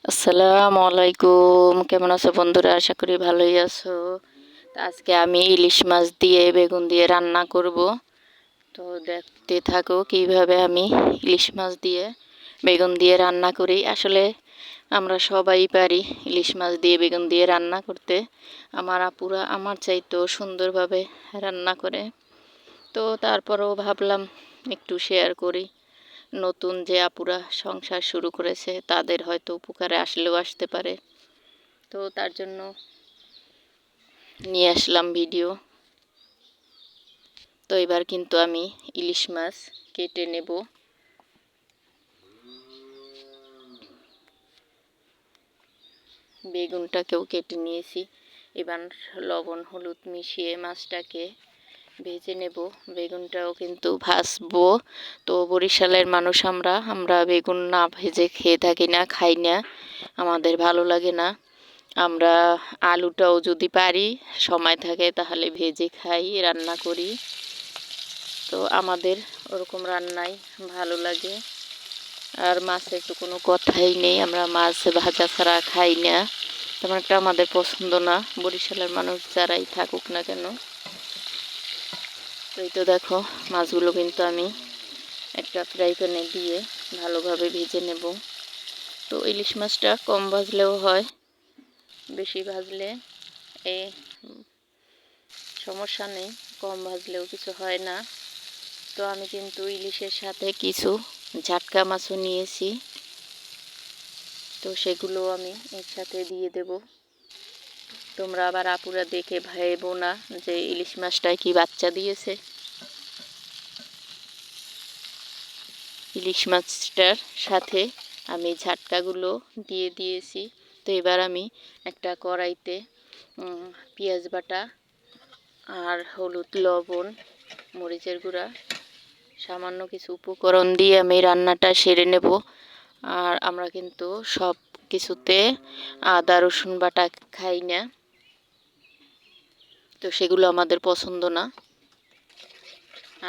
আসসালামু আলাইকুম, কেমন আছো বন্ধুরা? আশা করি ভালোই আছো। তো আজকে আমি ইলিশ মাছ দিয়ে বেগুন দিয়ে রান্না করব। তো দেখতে থাকো কিভাবে আমি ইলিশ মাছ দিয়ে বেগুন দিয়ে রান্না করি। আসলে আমরা সবাই পারি ইলিশ মাছ দিয়ে বেগুন দিয়ে রান্না করতে। আমার আপুরা আমার চাইতেও সুন্দরভাবে রান্না করে। তো তারপরেও ভাবলাম একটু শেয়ার করি। নতুন যে আপুরা সংসার শুরু করেছে তাদের হয়তো উপকারে আসলেও আসতে পারে। তো তার জন্য নিয়ে আসলাম ভিডিও। তো এবার কিন্তু আমি ইলিশ মাছ কেটে নেব। বেগুনটাকেও কেটে নিয়েছি। এবার লবণ হলুদ মিশিয়ে মাছটাকে ভেজে নেব। বেগুনটাও কিন্তু ভাজবো। তো বরিশালের মানুষ আমরা বেগুন না ভেজে খেয়ে থাকি না, খাই না, আমাদের ভালো লাগে না। আমরা আলুটাও যদি পারি, সময় থাকে, তাহলে ভেজে খাই, রান্না করি। তো আমাদের ওরকম রান্নাই ভালো লাগে। আর মাছের তো কোনো কথাই নেই, আমরা মাছ ভাজা ছাড়া খাই না, তেমন একটা আমাদের পছন্দ না, বরিশালের মানুষ যারাই থাকুক না কেন। তো এই তো দেখো মাছগুলো কিন্তু আমি একটা ফ্রাই প্যানে দিয়ে ভালোভাবে ভেজে নেব। তো ইলিশ মাছটা কম ভাজলেও হয়, বেশি ভাজলে এই সমস্যা নেই, কম ভাজলেও কিছু হয় না। তো আমি কিন্তু ইলিশের সাথে কিছু ঝাটকা মাছও নিয়েছি, তো সেগুলো আমি এর সাথে দিয়ে দেব। তোমরা আবার আপুরা দেখে ভাইবো না যে ইলিশ মাছটায় কি বাচ্চা দিয়েছে। ইলিশ মাছটার সাথে আমি ঝাটকাগুলো দিয়ে দিয়েছি। তো এবার আমি একটা কড়াইতে পেঁয়াজ বাটা আর হলুদ লবণ মরিচের গুঁড়া সামান্য কিছু উপকরণ দিয়ে আমি রান্নাটা সেরে নেব। আর আমরা কিন্তু সব কিছুতে আদা রসুন বাটা খাই না, তো সেগুলো আমাদের পছন্দ না।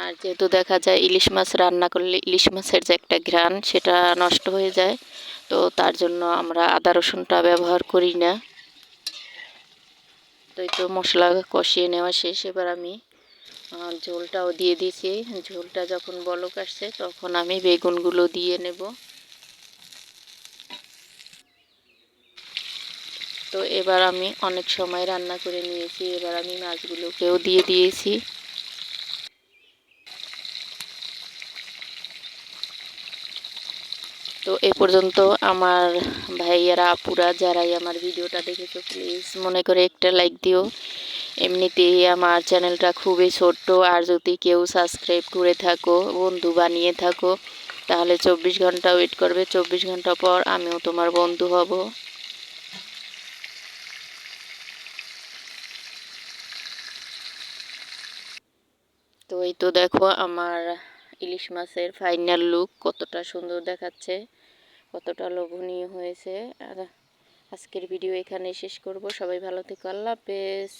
আর যেহেতু দেখা যায় ইলিশ মাছ রান্না করলে ইলিশ মাছের যে একটা ঘ্রাণ সেটা নষ্ট হয়ে যায়, তো তার জন্য আমরা আদা রসুনটা ব্যবহার করি না। তো এই তো মশলা কষিয়ে নেওয়া শেষ। এবার আমি ঝোলটাও দিয়ে দিয়েছি। ঝোলটা যখন বলক আসছে তখন আমি বেগুনগুলো দিয়ে নেব। তো এবার আমি অনেক সময় রান্না করে নিয়েছি, এবার আমি মাছগুলোকেও দিয়ে দিয়েছি। তো এ পর্যন্ত আমার ভাইয়ারা আপুরা যারাই আমার ভিডিওটা দেখেছো, প্লিজ মনে করে একটা লাইক দিও। এমনিতেই আমার চ্যানেলটা খুবই ছোট্ট, আর যদি কেউ সাবস্ক্রাইব করে থাকো, বন্ধু বানিয়ে থাকো, তাহলে 24 ঘন্টা ওয়েট করবে, 24 ঘন্টা পর আমিও তোমার বন্ধু হব। তো এই তো দেখো আমার ইলিশ মাছের ফাইনাল লুক কতটা সুন্দর দেখাচ্ছে, কতটা লোভনীয় হয়েছে। আর আজকের ভিডিও এখানে শেষ করব। সবাই ভালো থেকো, আল্লাহ হাফেজ।